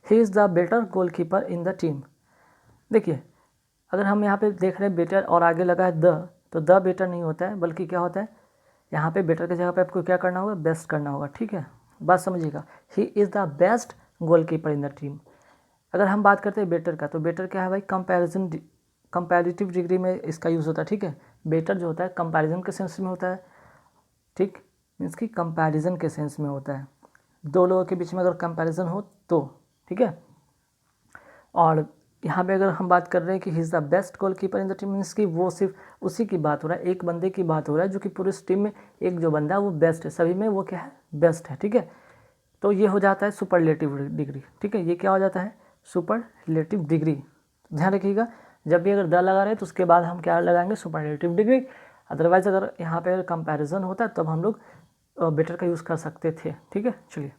He is the better goalkeeper in the team. देखिए अगर हम यहाँ पे देख रहे हैं बेटर और आगे लगा है द, तो द बेटर नहीं होता है, बल्कि क्या होता है यहाँ पे बेटर की जगह पे आपको क्या करना होगा, बेस्ट करना होगा। ठीक है, बात समझिएगा। He is the best goalkeeper in the team. अगर हम बात करते हैं बेटर का, तो बेटर क्या है भाई, कंपैरेटिव डिग्री में इसका यूज़ होता है। ठीक है, बेटर जो होता है कंपैरिजन के सेंस में होता है। ठीक, मीन्स कि कंपैरिजन के सेंस में होता है, दो लोगों के बीच में अगर कंपैरिजन हो तो। ठीक है, और यहाँ पे अगर हम बात कर रहे हैं कि he is the best goalkeeper in the team, means कि वो सिर्फ उसी की बात हो रहा है, एक बंदे की बात हो रहा है जो कि पूरे टीम में एक जो बंदा है वो बेस्ट है, सभी में वो क्या है, बेस्ट है। ठीक है, तो ये हो जाता है सुपरलेटिव डिग्री। ठीक है, ये क्या हो जाता है, सुपरलेटिव डिग्री। ध्यान रखिएगा, जब भी अगर द लगा रहे हैं तो उसके बाद हम क्या लगाएंगे, सुपरलेटिव डिग्री। अदरवाइज अगर यहाँ पे अगर कंपैरिजन होता है तब हम लोग बेटर का यूज़ कर सकते थे। ठीक है, चलिए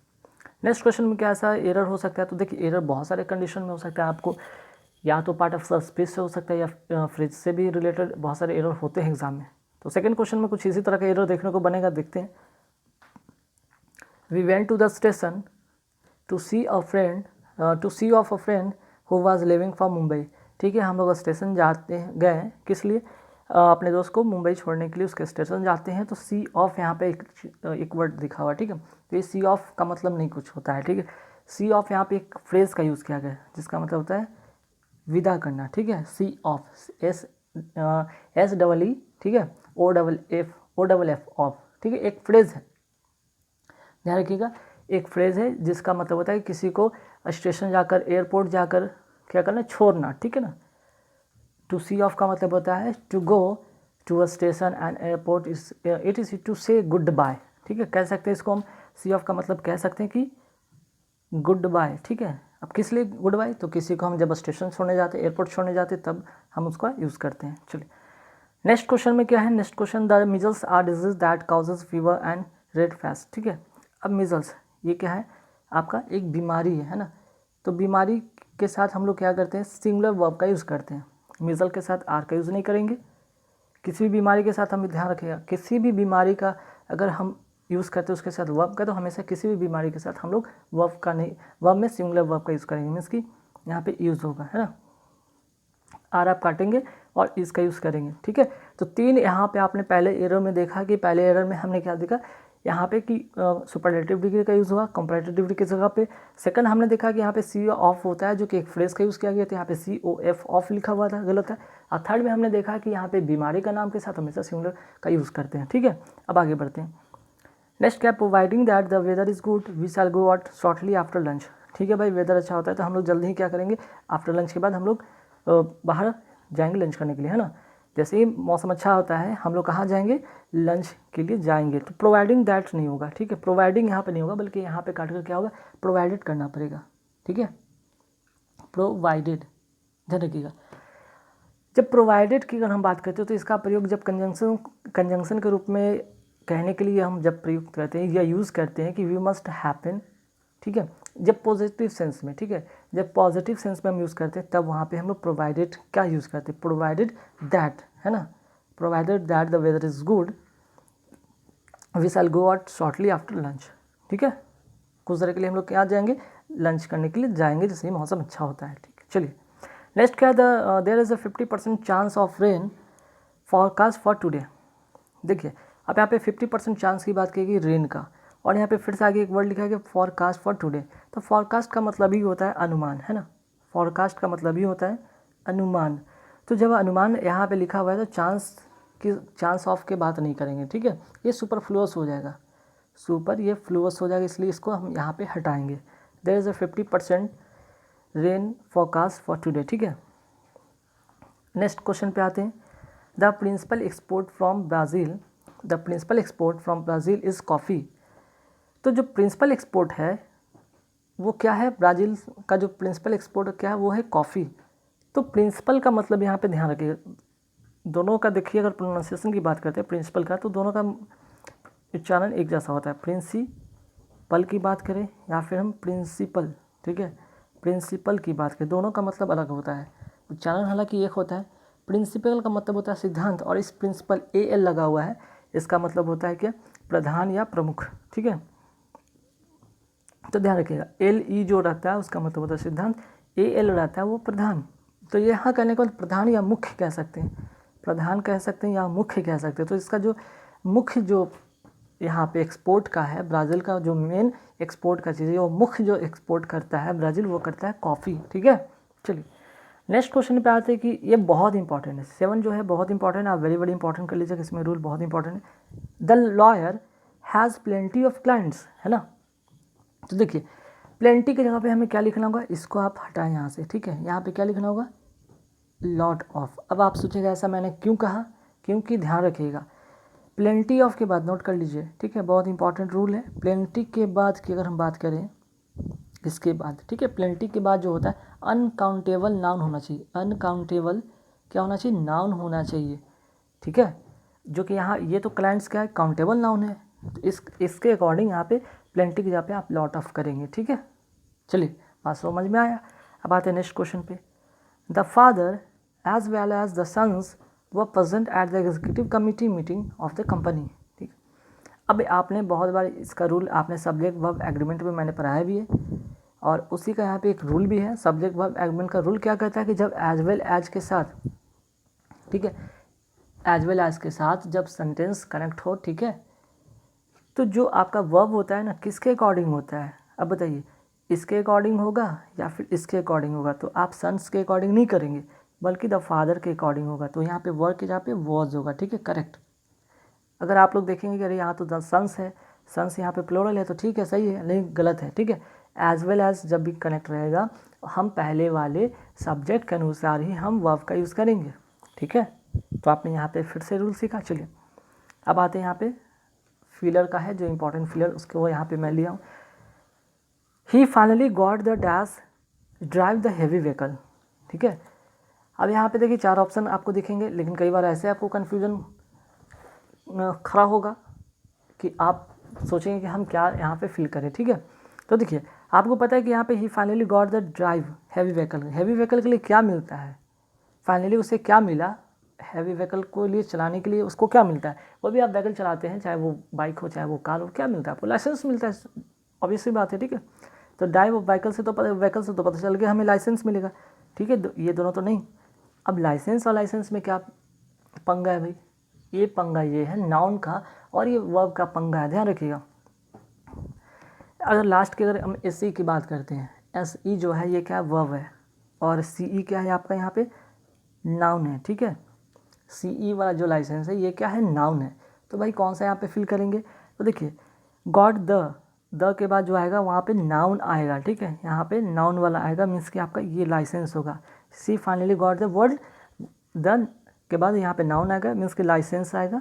नेक्स्ट क्वेश्चन में क्या ऐसा एरर हो सकता है। तो देखिए एरर बहुत सारे कंडीशन में हो सकता है, आपको या तो पार्ट ऑफ स्पेस से हो सकता है या फ्रिज से भी रिलेटेड बहुत सारे एरर होते हैं एग्जाम में। तो सेकंड क्वेश्चन में कुछ इसी तरह का एरर देखने को बनेगा, देखते हैं। We went to the station to see off a friend who was living from Mumbai. ठीक है, हम लोग स्टेशन जाते हैं, गए किस लिए, अपने दोस्त को मुंबई छोड़ने के लिए उसके स्टेशन जाते हैं। तो सी ऑफ यहाँ पे एक वर्ड लिखा हुआ है। ठीक है, तो ये सी ऑफ का मतलब नहीं कुछ होता है। ठीक है, सी ऑफ यहाँ पे एक फ्रेज का यूज़ किया गया है जिसका मतलब होता है विदा करना। ठीक है, सी ऑफ, एस डबल ई, ठीक है, ओ डबल एफ ऑफ। ठीक है, एक फ्रेज है, ध्यान रखिएगा, एक फ्रेज है जिसका मतलब होता है किसी को स्टेशन जाकर, एयरपोर्ट जाकर क्या करना, छोड़ना। ठीक है ना। टू सी ऑफ का मतलब होता है to go to a station and airport, it is to say goodbye. ठीक है, कह सकते हैं इसको हम, सी ऑफ का मतलब कह सकते हैं कि गुड बाय। ठीक है, अब किस लिए गुड बाय, तो किसी को हम जब स्टेशन छोड़ने जाते, एयरपोर्ट छोड़ने जाते, तब हम उसका यूज़ करते हैं। चलिए नेक्स्ट क्वेश्चन में क्या है, next question, the measles are disease that causes fever and red face. ठीक है, अब मिजल्स ये क्या है, आपका एक बीमारी है ना। तो बीमारी के साथ हम लोग क्या करते हैं, सिंगुलर वर्ब का यूज़ करते हैं। मिजल के साथ आर का यूज़ नहीं करेंगे। किसी भी बीमारी के साथ हमें ध्यान रखिएगा, किसी भी बीमारी का अगर हम यूज़ करते हैं उसके साथ वर्ब का, तो हमेशा किसी भी बीमारी के साथ हम लोग वर्ब का नहीं, वर्ब में सिंगुलर वर्ब का यूज़ करेंगे, मीन्स कि यहाँ पे यूज़ होगा, है ना। आर आप काटेंगे और इसका यूज़ करेंगे। ठीक है, तो तीन यहाँ पे आपने पहले एरर में देखा कि पहले एरर में हमने क्या देखा यहाँ पे कि सुपरलेटिव डिग्री का यूज़ हुआ कंपैरेटिव डिग्री की जगह पे। सेकंड हमने देखा कि यहाँ पे सी ऑफ होता है जो कि एक फ्रेज का यूज़ किया गया था, यहाँ पे सी ओ एफ ऑफ लिखा हुआ था, गलत है। और थर्ड में हमने देखा कि यहाँ पे बीमारी का नाम के साथ हमेशा सिंगुलर का यूज़ करते हैं। ठीक है, अब आगे बढ़ते हैं। नेक्स्ट क्या, providing that the weather is good we shall go out shortly after lunch. ठीक है भाई, वेदर अच्छा होता है तो हम लोग जल्दी ही क्या करेंगे, आफ्टर लंच के बाद हम लोग बाहर जाएंगे लंच करने के लिए, है ना। जैसे ही मौसम अच्छा होता है हम लोग कहाँ जाएंगे, लंच के लिए जाएंगे। तो प्रोवाइडिंग दैट नहीं होगा। ठीक है, प्रोवाइडिंग यहाँ पे नहीं होगा, बल्कि यहाँ पे काट कर क्या होगा, प्रोवाइडेड करना पड़ेगा। ठीक है, प्रोवाइडेड, ध्यान रखिएगा। जब प्रोवाइडेड की अगर हम बात करते हैं तो इसका प्रयोग जब कंजंक्शन के रूप में कहने के लिए हम जब प्रयुक्त करते हैं या यूज़ करते हैं कि वी मस्ट हैपन। ठीक है, जब पॉजिटिव सेंस में, ठीक है, जब पॉजिटिव सेंस में हम यूज़ करते हैं तब वहाँ पे हम लोग प्रोवाइडेड क्या यूज़ करते हैं, प्रोवाइडेड दैट, है ना। Provided that the weather is good we shall go out shortly after lunch. ठीक है, कुछ देर के लिए हम लोग क्या जाएंगे, लंच करने के लिए जाएंगे जैसे ही मौसम अच्छा होता है। ठीक है, चलिए नेक्स्ट क्या, there is a 50% chance of rain forecast for today. देखिए अब यहाँ पे 50% चांस की बात की गई रेन का, और यहाँ पे फिर से आगे एक वर्ड लिखा गया फॉरकास्ट फॉर टुडे। तो फॉरकास्ट का मतलब ही होता है अनुमान, है ना। फॉरकास्ट का मतलब ही होता है अनुमान। तो जब अनुमान यहाँ पे लिखा हुआ है तो चांस ऑफ के बात नहीं करेंगे। ठीक है, ये सुपरफ्लुअस हो जाएगा, ये फ्लुअस हो जाएगा, इसलिए इसको हम यहाँ पे हटाएंगे। There is a 50% rain forecast for today. ठीक है, नेक्स्ट क्वेश्चन पे आते हैं। The principal export from Brazil is coffee. तो जो प्रिंसिपल एक्सपोर्ट है वो क्या है, ब्राज़ील का जो प्रिंसिपल एक्सपोर्ट क्या है वो है कॉफ़ी। तो प्रिंसिपल का मतलब यहाँ पे ध्यान रखिएगा, दोनों का देखिए अगर प्रोनाउंसिएशन की बात करते हैं प्रिंसिपल का, तो दोनों का उच्चारण एक जैसा होता है। प्रिंसिपल की बात करें या फिर हम प्रिंसिपल, ठीक है, प्रिंसिपल की बात करें, दोनों का मतलब अलग होता है, उच्चारण हालांकि एक होता है। प्रिंसिपल का मतलब होता है सिद्धांत, और इस प्रिंसिपल AL लगा हुआ है, इसका मतलब होता है क्या, प्रधान या प्रमुख। ठीक है, तो ध्यान रखिएगा एल ई जो रहता है उसका मतलब होता है सिद्धांत, ए एल रहता है वो प्रधान। तो यहाँ कहने को प्रधान या मुख्य कह सकते हैं, प्रधान कह सकते हैं या मुख्य कह सकते हैं। तो इसका जो मुख्य जो यहाँ पे एक्सपोर्ट का है, ब्राज़ील का जो मेन एक्सपोर्ट का चीज़ है, वो मुख्य जो एक्सपोर्ट करता है ब्राज़ील वो करता है कॉफ़ी। ठीक है, चलिए नेक्स्ट क्वेश्चन पे आते हैं कि ये बहुत इंपॉर्टेंट है, 7 जो है बहुत इंपॉर्टेंट है, आप वेरी इंपॉर्टेंट कर लीजिएगा, इसमें रूल बहुत इंपॉर्टेंट है। The lawyer has plenty of clients, है ना। तो देखिए प्लेंटी की जगह पे हमें क्या लिखना होगा, इसको आप हटाएं यहाँ से, ठीक है। यहाँ पे क्या लिखना होगा, लॉट ऑफ। अब आप सोचेगा ऐसा मैंने क्यों कहा, क्योंकि ध्यान रखिएगा प्लेंटी ऑफ के बाद नोट कर लीजिए, ठीक है, बहुत इंपॉर्टेंट रूल है। प्लेंटी के बाद की अगर हम बात करें इसके बाद, ठीक है, प्लेंटी के बाद जो होता है अनकाउंटेबल नाउन होना चाहिए, अनकाउंटेबल क्या होना चाहिए, नाउन होना चाहिए, ठीक है। जो कि यहाँ ये तो क्लाइंट्स क्या है, काउंटेबल नाउन है, तो इसके अकॉर्डिंग यहाँ पे प्लेंटी की जगह पे आप लॉट ऑफ करेंगे, ठीक है। चलिए बात समझ में आया। अब आते हैं नेक्स्ट क्वेश्चन पे। The father as well as the sons were present at the executive committee meeting of the company, ठीक। अब आपने बहुत बार इसका रूल आपने सब्जेक्ट वर्ब एग्रीमेंट में मैंने पढ़ाया भी है, और उसी का यहाँ पे एक रूल भी है। सब्जेक्ट वर्ब एग्रीमेंट का रूल क्या कहता है कि जब एज वेल एज के साथ, ठीक है, एज वेल एज के साथ जब सेंटेंस कनेक्ट हो, ठीक है, तो जो आपका वर्ब होता है ना किसके अकॉर्डिंग होता है, अब बताइए इसके अकॉर्डिंग होगा या फिर इसके अकॉर्डिंग होगा। तो आप सन्स के अकॉर्डिंग नहीं करेंगे बल्कि द फादर के अकॉर्डिंग होगा। तो यहाँ पे वर्ब के जगह पे वॉज होगा, ठीक है, करेक्ट। अगर आप लोग देखेंगे कि अरे यहाँ तो द सन्स है, सन्स यहाँ पे प्लूरल है, तो ठीक है सही है, नहीं गलत है, ठीक है। एज वेल एज जब भी कनेक्ट रहेगा हम पहले वाले सब्जेक्ट के अनुसार ही हम वर्ब का यूज़ करेंगे, ठीक है। तो आपने यहाँ पे फिर से रूल सीखा। चलिए अब आते हैं यहाँ पे फिलर का है, जो इंपॉर्टेंट फिलर उसके वो यहाँ पे मैं लिया हूँ। He finally got the dash drive the heavy vehicle, ठीक है। अब यहाँ पे देखिए 4 ऑप्शन आपको दिखेंगे, लेकिन कई बार ऐसे आपको कन्फ्यूजन खड़ा होगा कि आप सोचेंगे कि हम क्या यहाँ पे फिल करें, ठीक है। तो देखिए आपको पता है कि यहाँ पे he finally got the drive heavy vehicle, heavy vehicle के लिए क्या मिलता है, फाइनली उसे क्या मिला, हैवी व्हीकल को लिए चलाने के लिए उसको क्या मिलता है। वो भी आप व्हीकल चलाते हैं, चाहे वो बाइक हो चाहे वो कार हो, क्या मिलता है आपको, लाइसेंस मिलता है, ऑब्वियसली बात है, ठीक है। तो ड्राइव ऑफ व्हीकल से तो पता चल गया हमें लाइसेंस मिलेगा, ठीक है। ये दोनों तो नहीं। अब लाइसेंस और लाइसेंस में क्या पंगा है भाई, ये पंगा ये है नाउन का और ये वर्ब का पंगा है, ध्यान रखिएगा। अगर लास्ट की अगर हम एस की बात करते हैं, एस ई जो है ये क्या है, वर्ब है, और सी ई क्या है आपका यहाँ पे नाउन है, ठीक है। सी ई वाला जो लाइसेंस है ये क्या है, नाउन है। तो भाई कौन सा यहाँ पे फिल करेंगे, तो देखिए गॉट द के बाद जो आएगा वहाँ पे नाउन आएगा, ठीक है, यहाँ पे नाउन वाला आएगा, मीन्स कि आपका ये लाइसेंस होगा। She finally got the word, the के बाद यहाँ पे नाउन आएगा, मीन्स कि लाइसेंस आएगा,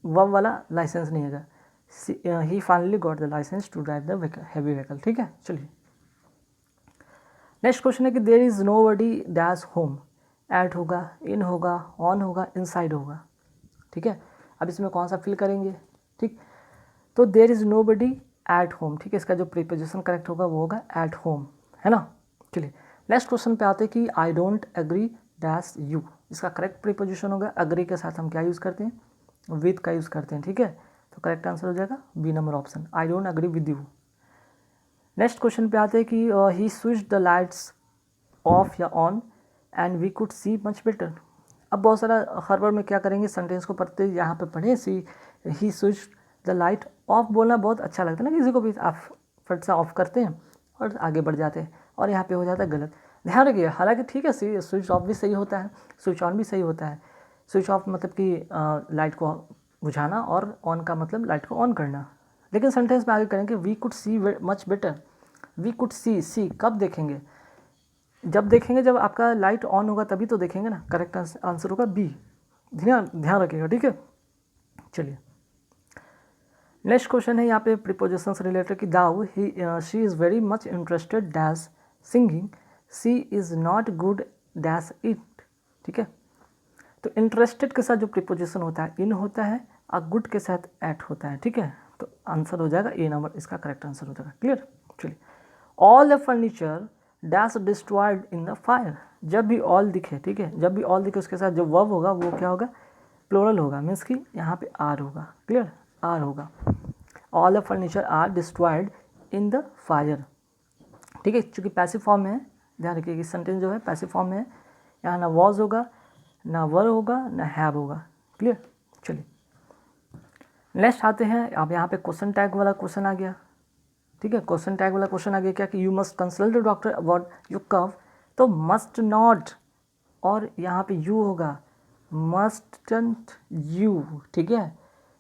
वर्ब वाला लाइसेंस नहीं आएगा। He finally got the licence to drive the heavy vehicle, ठीक है। चलिए नेक्स्ट क्वेश्चन है कि there is nobody dash home, at होगा, इन होगा, ऑन होगा, इनसाइड होगा, ठीक है। अब इसमें कौन सा फिल करेंगे, ठीक। तो there is nobody at home, ठीक है, इसका जो प्रीपोजिशन करेक्ट होगा वो होगा एट होम, है ना। चलिए नेक्स्ट क्वेश्चन पे आते हैं कि I don't agree dash you, इसका करेक्ट प्रीपोजिशन होगा, अग्री के साथ हम क्या यूज़ करते हैं, विद का यूज़ करते हैं, ठीक है। तो करेक्ट आंसर हो जाएगा B number option, I don't agree with you. Next question पे आते हैं कि he switch the lights off या on and we could see much better. अब बहुत सारा हर बार में क्या करेंगे, सेंटेंस को पढ़ते यहाँ पे पढ़े, सी ही स्विच द लाइट ऑफ बोलना बहुत अच्छा लगता है ना किसी को भी, आप फट से ऑफ करते हैं और आगे बढ़ जाते हैं, और यहाँ पे हो जाता है गलत। ध्यान रखिए हालांकि ठीक है स्विच ऑफ भी सही होता है, स्विच ऑन भी सही होता है। स्विच ऑफ मतलब कि लाइट को बुझाना, और ऑन का मतलब लाइट को ऑन करना। लेकिन सेंटेंस में आगे करेंगे we could see much better, we could see कब देखेंगे, जब देखेंगे जब आपका लाइट ऑन होगा तभी तो देखेंगे ना। करेक्ट आंसर होगा बी, ध्यान रखिएगा, ठीक है। चलिए नेक्स्ट क्वेश्चन है यहाँ पे प्रीपोजिशन से रिलेटेड कि though she is very much interested dash singing, she is not good dash it, ठीक है। तो इंटरेस्टेड के साथ जो प्रीपोजिशन होता है इन होता है, और गुड के साथ एट होता है, ठीक है। तो आंसर हो जाएगा ए नंबर, इसका करेक्ट आंसर हो जाएगा। क्लियर। चलिए all the furniture dash destroyed in the fire, जब भी ऑल दिखे, ठीक है, जब भी ऑल दिखे उसके साथ जो वर्ब होगा वो क्या होगा, प्लूरल होगा, मीन्स कि यहाँ पे आर होगा। क्लियर, आर होगा। All the furniture are destroyed in the fire. ठीक है, चूँकि पैसिव फॉर्म में है, ध्यान रखिए कि सेंटेंस जो है पैसिव फॉर्म में है, यहाँ ना वॉज होगा, ना वर होगा, ना हैव होगा। क्लियर। चलिए नेक्स्ट आते हैं। अब यहाँ पे क्वेश्चन टैग वाला क्वेश्चन आ गया। ठीक है, क्वेश्चन टैग वाला क्वेश्चन आ गया क्या कि you must consult the doctor about your cough, तो मस्ट नॉट और यहाँ पे यू होगा, मस्टंट यू। ठीक है,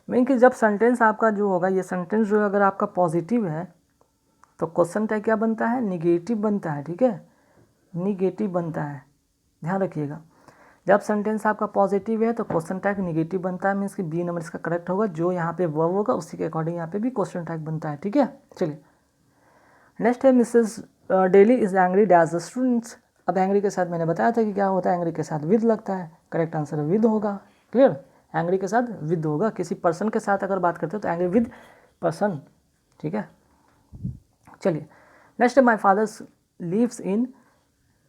मीन कि जब सेंटेंस आपका जो होगा, ये सेंटेंस जो अगर आपका पॉजिटिव है तो क्वेश्चन टैग क्या बनता है, निगेटिव बनता है। ठीक है, निगेटिव बनता है, ध्यान रखिएगा। जब सेंटेंस आपका पॉजिटिव है तो क्वेश्चन टैग निगेटिव बनता है, मीन्स कि बी नंबर इसका करेक्ट होगा। जो यहाँ पे वर्ब होगा उसी के अकॉर्डिंग यहाँ पे भी क्वेश्चन टैग बनता है। ठीक है, चलिए नेक्स्ट है Mrs Daly is angry dash the students. अब एंग्री के साथ मैंने बताया था कि क्या होता है, एंग्री के साथ विद लगता है, करेक्ट आंसर विद होगा। क्लियर, एंग्री के साथ विद होगा। किसी पर्सन के साथ अगर बात करते हो तो एंग्री विद पर्सन। ठीक है, चलिए नेक्स्ट है my fathers lives in,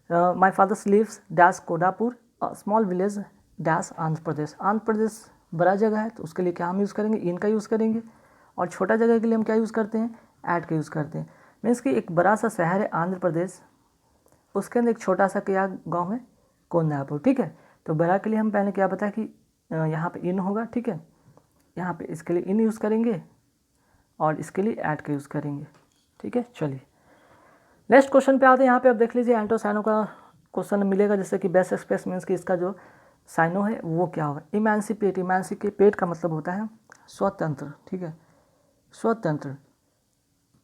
my fathers lives dash Kodapur small village dash Andhra Pradesh. Andhra Pradesh बड़ा जगह है तो उसके लिए क्या हम यूज़ करेंगे, इन का यूज़ करेंगे। और छोटा जगह के लिए हम क्या यूज़ करते हैं, ऐड का यूज़ करते हैं। मीन्स कि एक बड़ा सा शहर है आंध्र प्रदेश, उसके अंदर एक छोटा सा क्या गांव है, कोंडापुर। ठीक है, तो बड़ा के लिए हम पहले क्या बताया कि यहाँ पे इन होगा। ठीक है, यहाँ पे इसके लिए इन यूज़ करेंगे और इसके लिए ऐड का यूज़ करेंगे। ठीक है, चलिए नेक्स्ट क्वेश्चन पे आते हैं। यहाँ पे आप देख लीजिए एंटो साइनो का क्वेश्चन मिलेगा, जैसे कि बेस्ट एक्सप्रेस मीन्स कि इसका जो साइनो है वो क्या होगा, इमेंसिपेट। इमेंसिपेट का मतलब होता है स्वतंत्र। ठीक है, स्वतंत्र।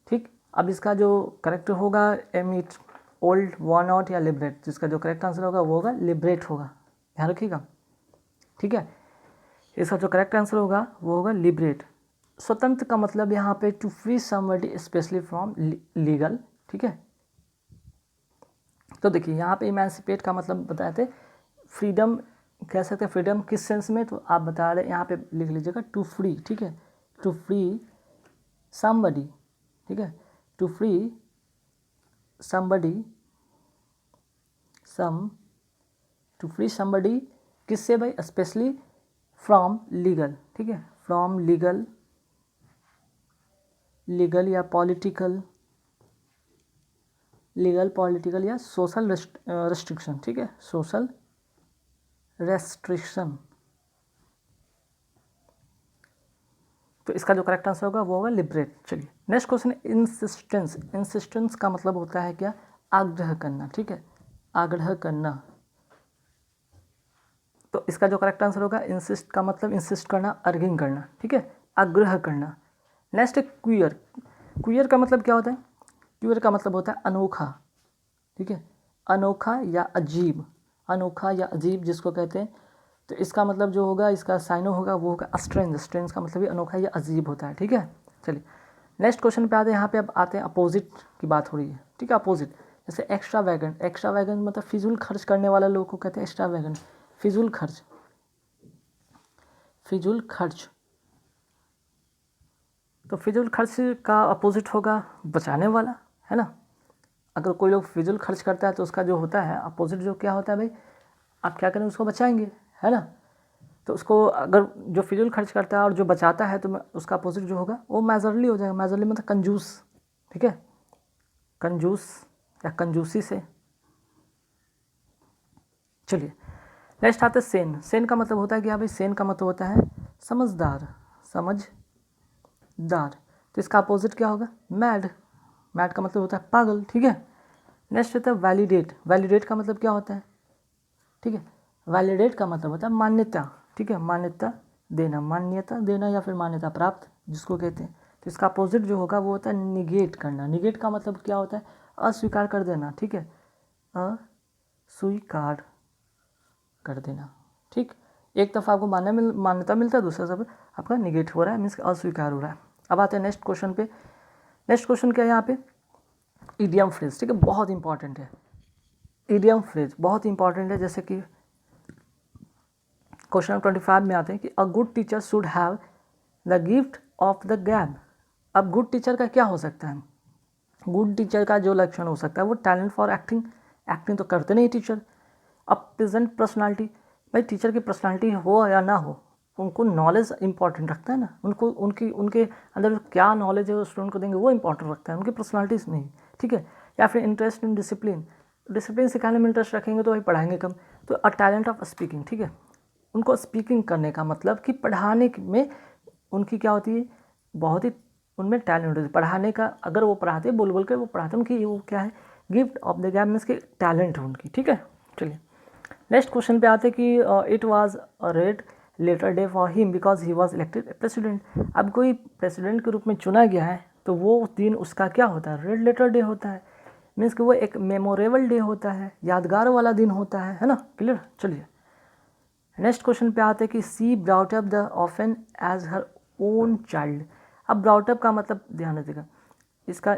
ठीक, अब इसका जो करेक्ट होगा एमिट, ओल्ड, वर्न आउट या लिबरेट, जिसका जो करेक्ट आंसर होगा वो होगा लिबरेट होगा, ध्यान रखिएगा। ठीक है, इसका जो करेक्ट आंसर होगा वो होगा लिबरेट। स्वतंत्र का मतलब यहाँ पे to free somebody specially from legal. ठीक है, तो देखिए यहाँ पे इमेंसिपेट का मतलब बताए थे फ्रीडम, कह सकते हैं फ्रीडम किस सेंस में, तो आप बता रहे यहाँ पे लिख लीजिएगा टू फ्री। ठीक है, टू फ्री समबडी। ठीक है, to free somebody, to free somebody किससे भाई, स्पेशली फ्रॉम लीगल। ठीक है, फ्रॉम लीगल, लीगल या पॉलिटिकल, लीगल पॉलिटिकल या सोशल रेस्ट्रिक्शन। ठीक है, सोशल रेस्ट्रिक्शन। तो इसका जो करेक्ट आंसर होगा वो होगा लिबरेट। चलिए नेक्स्ट क्वेश्चन है इंसिस्टेंस। इंसिस्टेंस का मतलब होता है क्या, आग्रह करना। ठीक है, आग्रह करना। तो इसका जो करेक्ट आंसर होगा, इंसिस्ट का मतलब इंसिस्ट करना, अर्गिंग करना। ठीक है, आग्रह करना। नेक्स्ट है क्वियर। क्वियर का मतलब क्या होता है, क्वियर का मतलब होता है अनोखा। ठीक है, अनोखा या अजीब, अनोखा या अजीब जिसको कहते हैं। तो इसका मतलब जो होगा, इसका साइनो होगा वो होगा स्ट्रेंज। स्ट्रेंज का मतलब भी अनोखा या अजीब होता है। ठीक है, चलिए नेक्स्ट क्वेश्चन पे आते हैं। यहाँ पे अब आते हैं अपोजिट की बात हो रही है। ठीक है, अपोजिट जैसे एक्स्ट्रा वैगन। एक्स्ट्रा वैगन मतलब फिजूल खर्च करने वाला लोग को कहते हैं एक्स्ट्रा वैगन, फिजूल खर्च, फिजूल खर्च। तो फिजूल खर्च का अपोजिट होगा बचाने वाला, है ना। अगर कोई लोग फिजूल खर्च करता है तो उसका जो होता है अपोजिट जो क्या होता है भाई, आप क्या करें, उसको बचाएंगे, है ना। तो उसको अगर जो फिजूल खर्च करता है और जो बचाता है तो उसका अपोजिट जो होगा वो मेजरली हो जाएगा। मेजरली मतलब कंजूस। ठीक है, कंजूस या कंजूसी से। चलिए नेक्स्ट आते हैं सेन। सेन का मतलब होता है क्या भाई, सेन का मतलब होता है समझदार, समझदार। तो इसका अपोजिट क्या होगा, मैड। मैड का मतलब होता है पागल। ठीक है, नेक्स्ट होता है वैलिडेट। वैलिडेट का मतलब क्या होता है, ठीक है, वैलिडेट का मतलब होता है मान्यता। ठीक है, मान्यता देना, मान्यता देना या फिर मान्यता प्राप्त जिसको कहते हैं। तो इसका अपोजिट जो होगा वो होता है निगेट करना। निगेट का मतलब क्या होता है, अस्वीकार कर देना। ठीक है, अस्वीकार कर देना। ठीक, एक दफ़ा आपको मान्यता मिलता है, दूसरा सब आपका निगेट हो रहा है, मीन्स अस्वीकार हो रहा है। अब आते हैं नेक्स्ट क्वेश्चन पे। नेक्स्ट क्वेश्चन क्या है यहाँ पे, इडियम फ्रेज। ठीक है, बहुत इंपॉर्टेंट है इडियम फ्रेज, बहुत इंपॉर्टेंट है। जैसे कि क्वेश्चन नंबर 25 में आते हैं कि a good teacher should have the gift of the गैब। अब गुड टीचर का क्या हो सकता है, गुड टीचर का जो लक्षण हो सकता है वो टैलेंट फॉर एक्टिंग। एक्टिंग तो करते नहीं टीचर। अब प्रेजेंट पर्सनालिटी, भाई टीचर की पर्सनालिटी हो या ना हो, उनको नॉलेज इंपॉर्टेंट रखता है ना, उनको उनके अंदर क्या नॉलेज है वो स्टूडेंट को देंगे वो इंपॉर्टेंट रखता है, उनकी पर्सनालिटीज़ नहीं, ठीक है। या फिर इंटरेस्ट इन डिसिप्लिन सिखाने में इंटरेस्ट रखेंगे तो वही पढ़ाएंगे कम। तो अ टैलेंट ऑफ स्पीकिंग, ठीक है, उनको स्पीकिंग करने का मतलब कि पढ़ाने में उनकी क्या होती है, बहुत ही उनमें टैलेंट होती है पढ़ाने का। अगर वो पढ़ाते बोल के वो पढ़ाते, उनकी वो क्या है, gift of the gap means के टैलेंट है उनकी, ठीक है। चलिए नेक्स्ट क्वेश्चन पे आते कि it was a red letter day for him because he was elected president. अब कोई प्रेसिडेंट के रूप में चुना गया है तो वो दिन उसका क्या होता है, रेड लेटर डे होता है, मीन्स कि वो एक मेमोरेबल डे होता है, यादगार वाला दिन होता है ना। क्लियर। चलिए नेक्स्ट क्वेश्चन पे आते हैं कि she brought up the orphan as her own child. अब ब्राउट अप का मतलब ध्यान रखिएगा, इसका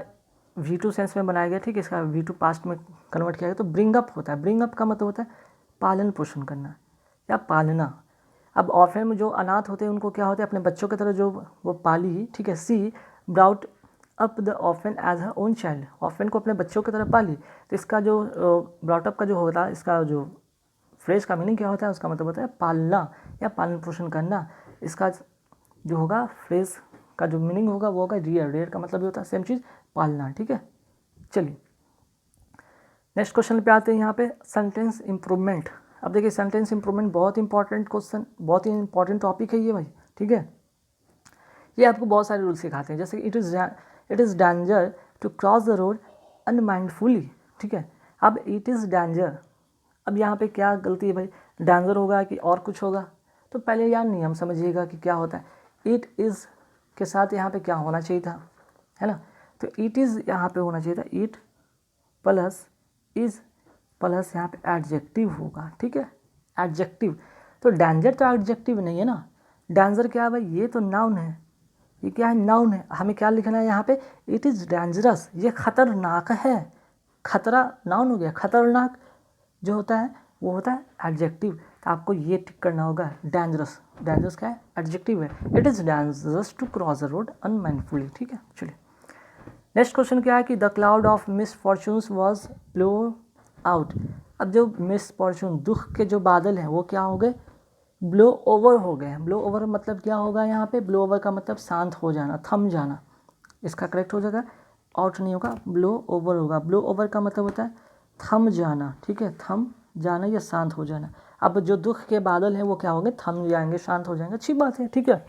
V2 सेंस में बनाया गया, ठीक है, इसका V2 पास्ट में कन्वर्ट किया गया तो ब्रिंग अप होता है। ब्रिंग अप का मतलब होता है पालन पोषण करना या पालना। अब ऑर्फन में जो अनाथ होते हैं उनको क्या होता है, अपने बच्चों की तरह जो वो पाली, ठीक है। She brought up the orphan as her own child, orphan को अपने बच्चों की तरह पाली। तो इसका जो ब्राउट अप का जो होता है, इसका जो फ्रेज का मीनिंग क्या होता है, उसका मतलब होता है पालना या पालन पोषण करना। इसका जो होगा फ्रेज का जो मीनिंग होगा वो होगा रियर। रियर का मतलब ये होता है सेम चीज़ पालना, ठीक है। चलिए नेक्स्ट क्वेश्चन पे आते हैं यहाँ पे सेंटेंस इंप्रूवमेंट। अब देखिए सेंटेंस इंप्रूवमेंट बहुत इंपॉर्टेंट क्वेश्चन, बहुत ही इंपॉर्टेंट टॉपिक है ये भाई, ठीक है। ये आपको बहुत सारे रूल सिखाते हैं, जैसे it is danger to cross the road unmindfully, ठीक है। अब इट इज़ डेंजर, अब यहाँ पे क्या गलती है भाई, डेंजर होगा कि और कुछ होगा, तो पहले यार नियम समझिएगा कि क्या होता है। इट इज़ के साथ यहाँ पे क्या होना चाहिए था, है ना, तो इट इज़ यहाँ पे होना चाहिए था, इट प्लस इज़ प्लस यहाँ पे एडजेक्टिव होगा, ठीक है, एडजेक्टिव। तो डेंजर तो एडजेक्टिव नहीं है ना, डेंजर क्या है भाई, ये तो नाउन है, ये क्या है, नाउन है। हमें क्या लिखना है यहाँ पे, इट इज़ डेंजरस, ये खतरनाक है। खतरा नाउन हो गया, खतरनाक जो होता है वो होता है एडजेक्टिव। तो आपको ये टिक करना होगा, डेंजरस, डेंजरस क्या है, एडजेक्टिव है। It is dangerous to cross the road unmindfully, ठीक है। चलिए नेक्स्ट क्वेश्चन क्या है कि the cloud of misfortunes was blow out. अब जो मिसफॉर्चून दुख के जो बादल हैं वो क्या हो गए, ब्लो ओवर हो गए। ब्लो ओवर मतलब क्या होगा यहाँ पे, ब्लो ओवर का मतलब शांत हो जाना, थम जाना, इसका करेक्ट हो जाएगा, आउट नहीं होगा, ब्लो ओवर होगा। ब्लो ओवर का मतलब होता है थम जाना, ठीक है, थम जाना या शांत हो जाना। अब जो दुख के बादल हैं वो क्या होंगे, थम जाएंगे, शांत हो जाएंगे, अच्छी बात है, ठीक है।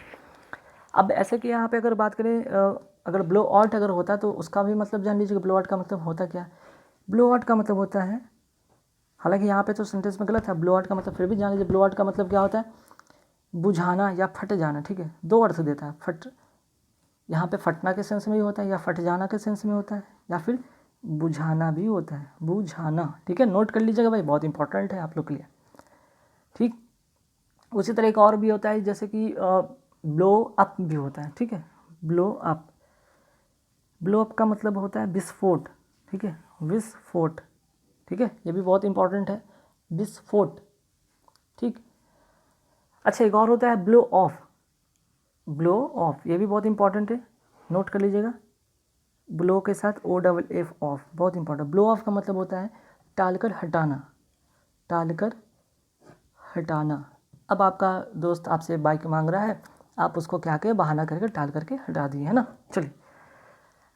अब ऐसे कि यहाँ पे अगर बात करें, अगर ब्लो आउट अगर होता तो उसका भी मतलब जान लीजिए, ब्लो आउट का मतलब होता क्या है। ब्लो आउट का मतलब होता है, हालांकि यहाँ पे तो सेंटेंस में गलत है, ब्लो आउट का मतलब फिर भी जान लीजिए, ब्लो आउट का मतलब क्या होता है, बुझाना या फट जाना, ठीक है, दो अर्थ देता है। फट यहाँ पे फटना के सेंस में भी होता है, या फट जाना के सेंस में होता है, या फिर बुझाना भी होता है, बुझाना, ठीक है, नोट कर लीजिएगा भाई, बहुत इंपॉर्टेंट है आप लोग के लिए, ठीक। उसी तरह एक और भी होता है, जैसे कि ब्लो अप भी होता है, ठीक है, ब्लो अप। ब्लो अप का मतलब होता है विस्फोट, ठीक है, विस्फोट, ठीक है, ये भी बहुत इंपॉर्टेंट है, विस्फोट, ठीक। अच्छा एक और होता है ब्लो ऑफ। ब्लो ऑफ ये भी बहुत इंपॉर्टेंट है, नोट कर लीजिएगा, ब्लो के साथ OFF ऑफ, बहुत इंपॉर्टेंट। ब्लो ऑफ का मतलब होता है टालकर हटाना, टालकर हटाना। अब आपका दोस्त आपसे बाइक मांग रहा है, आप उसको क्या करें, बहाना करके टाल करके हटा दिए, है ना। चलिए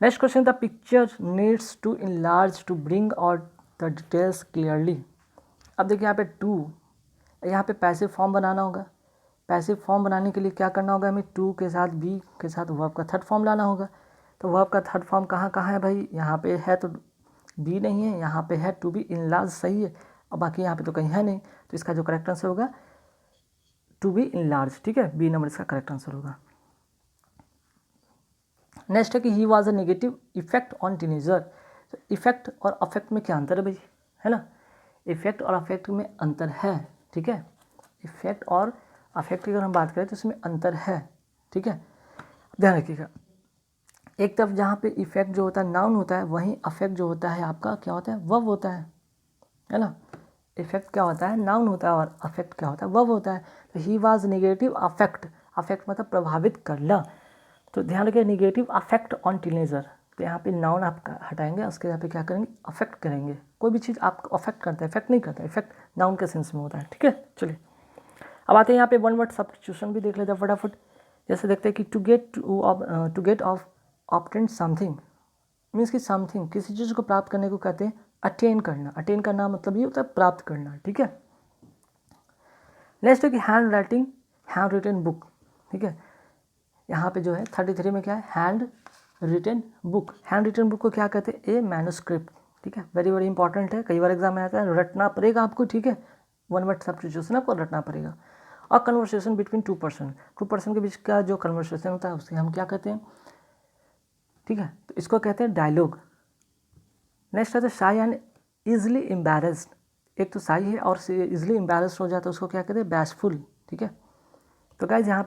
next question, the picture needs to enlarge to bring out the details clearly. अब देखिए यहाँ पे टू, यहाँ पे पैसिव फॉर्म बनाना होगा। पैसिव फॉर्म बनाने के लिए क्या करना होगा, हमें टू के साथ बी के साथ वर्ब का थर्ड फॉर्म लाना होगा। तो वर्ब का थर्ड फॉर्म कहाँ कहाँ है भाई, यहाँ पे है तो बी नहीं है, यहाँ पे है टू बी इनलार्ज सही है, और बाकी यहाँ पे तो कहीं है नहीं, तो इसका जो करेक्ट आंसर होगा टू बी इनलार्ज, ठीक है, बी नंबर इसका करेक्ट आंसर होगा। नेक्स्ट है कि he was a negative effect on teenager. तो इफेक्ट और अफेक्ट में क्या अंतर है भाई, है ना, इफेक्ट और अफेक्ट में अंतर है, ठीक है, इफेक्ट और अफेक्ट की अगर हम बात करें तो इसमें अंतर है, ठीक है, ध्यान रखिएगा। एक तरफ जहाँ पे इफेक्ट जो होता है नाउन होता है, वहीं अफेक्ट जो होता है आपका क्या होता है, वर्ब होता है ना। इफेक्ट क्या होता है, नाउन होता है, और अफेक्ट क्या होता है, वर्ब होता है। तो he was negative affect, affect मतलब प्रभावित करना, तो ध्यान रखिए नेगेटिव अफेक्ट ऑन टीनेजर। तो यहाँ पे नाउन आप हटाएंगे, उसके यहाँ पे क्या करेंगे, अफेक्ट करेंगे। कोई भी चीज़ आपको अफेक्ट करता है, इफेक्ट नहीं करता, इफेक्ट नाउन के सेंस में होता है, ठीक है। चलिए अब आते हैं यहाँ पे वन वर्ड सब्स्टिट्यूशन भी देख लेते हैं फटाफट। जैसे देखते हैं कि to get off obtain something means कि समथिंग किसी चीज़ को प्राप्त करने को कहते हैं अटेन करना। अटेन करना मतलब ये होता है प्राप्त करना, ठीक है। नेक्स्ट है कि handwriting, handwritten book, ठीक है। यहाँ पे जो है 33 में क्या है, handwritten book. Handwritten book को क्या कहते हैं, ए मैन्युस्क्रिप्ट, ठीक है। वेरी वेरी इंपॉर्टेंट है, कई बार एग्जाम में आता है, रटना पड़ेगा आपको, ठीक है। वन वर्ड सब्स्टिट्यूशन आपको रटना पड़ेगा। और कन्वर्सेशन बिटवीन टू पर्सन के बीच का जो कन्वर्सेशन होता है उससे हम क्या कहते हैं, ठीक है, तो इसको कहते हैं डायलॉग। नेक्स्ट है शाई एंड ईजिली एम्बैरेस्ड। एक तो शाई है और इजिली एम्बैरेस्ड हो जाता है, उसको क्या कहते हैं, बैशफुल, ठीक है। तो गाइज यहाँ